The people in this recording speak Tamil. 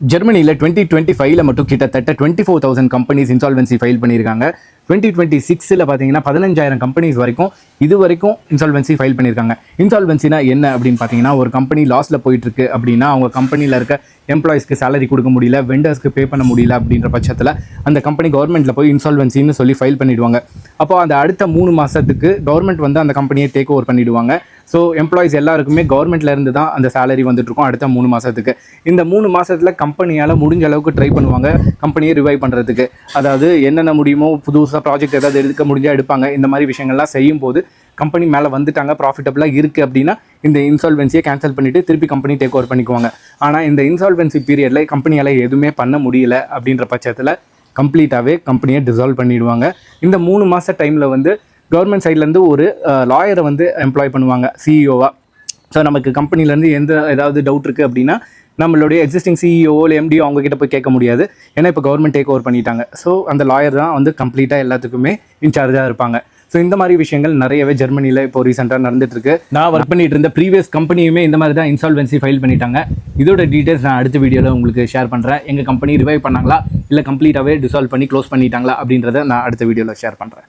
ஜெர்மனியில் 2025 மட்டும் கிட்டத்தட்ட 24,000 கம்பெனிஸ் இன்சால்வன்சி ஃபைல் பண்ணியிருக்காங்க. 2026 பார்த்தீங்கன்னா 15,000 கம்பெனிஸ் வரைக்கும் இது வரைக்கும் இன்சால்வன்சி ஃபைல் பண்ணியிருக்காங்க. இன்சால்வன்சினா என்ன அப்படின்னு பார்த்தீங்கன்னா, ஒரு கம்பெனி லாஸில் போயிட்டுருக்கு அப்படின்னா அவங்க கம்பெனியில் இருக்க எம்ப்ளாயிஸ்க்கு சேலரி கொடுக்க முடியல, வெண்டர்ஸ்க்கு பே பண்ண முடியல அப்படின்ற பட்சத்தில் அந்த கம்பெனி கவர்மெண்ட்டில் போய் இன்சால்வன்சின்னு சொல்லி ஃபைல் பண்ணிவிடுவாங்க. அப்போ அந்த அடுத்த 3 மாதத்துக்கு கவர்மெண்ட் வந்து அந்த கம்பெனியை டேக் ஓவர் பண்ணிவிடுவாங்க. ஸோ எம்ப்ளாயிஸ் எல்லாருக்குமே கவர்மெண்ட்லேருந்து தான் அந்த சேலரி வந்துட்டுருக்கும் அடுத்த 3 மாதத்துக்கு. இந்த 3 மாதத்தில் கம்பெனியால் முடிஞ்ச அளவுக்கு ட்ரை பண்ணுவாங்க கம்பெனியை ரிவைவ் பண்ணுறதுக்கு. அதாவது என்னென்ன முடியுமோ புதுசாக ப்ராஜெக்ட் ஏதாவது எடுக்க முடிஞ்சால் எடுப்பாங்க. இந்த மாதிரி விஷயங்கள்லாம் செய்யும் போது கம்பெனி மேலே வந்துட்டாங்க, ப்ராஃபிட்டபுளாக இருக்குது அப்படின்னா இந்த இன்சால்வன்சியை கேன்சல் பண்ணிவிட்டு திருப்பி கம்பெனி டேக் ஓவர் பண்ணிக்குவாங்க. ஆனால் இந்த இன்சால்வன்சி பீரியடில் கம்பெனியால் எதுவுமே பண்ண முடியல அப்படின்ற பட்சத்தில் கம்ப்ளீட்டாகவே கம்பெனியை டிசால்வ் பண்ணிவிடுவாங்க. இந்த 3 மாத டைமில் வந்து கவர்மெண்ட் சைட்லேருந்து ஒரு லாயரை வந்து எம்ப்ளாய் பண்ணுவாங்க சிஇஓவாக. ஸோ நமக்கு கம்பெனிலேருந்து ஏதாவது டவுட் இருக்குது அப்படின்னா நம்மளுடைய எக்ஸிஸ்டிங் சிஇஓ இல்லை எம்டிஓ அவங்ககிட்ட போய் கேட்க முடியாது. ஏன்னா இப்போ கவர்மெண்ட் டேக் ஓவர் பண்ணிட்டாங்க. ஸோ அந்த லாயர் தான் வந்து கம்ப்ளீட்டாக எல்லாத்துக்குமே இன்சார்ஜாக இருப்பாங்க. ஸோ இந்த மாதிரி விஷயங்கள் நிறையவே ஜெர்மனியில் இப்போ ரீசெண்டாக நடந்துட்டுருக்கு. நான் ஒர்க் பண்ணிட்டு இருந்த ப்ரீவியஸ் கம்பெனியுமே இந்த மாதிரி தான் இன்சால்வன்சி ஃபைல் பண்ணிட்டாங்க. இதோட டீட்டெயில்ஸ் நான் அடுத்த வீடியோவில் உங்களுக்கு ஷேர் பண்ணுறேன். எங்கள் கம்பெனி ரிவைவ் பண்ணாங்களா இல்லை கம்ப்ளீட்டாகவே டிசால்வ் பண்ணி க்ளோஸ் பண்ணிட்டாங்களா அப்படின்றத நான் அடுத்த வீடியோவில் ஷேர் பண்ணுறேன்.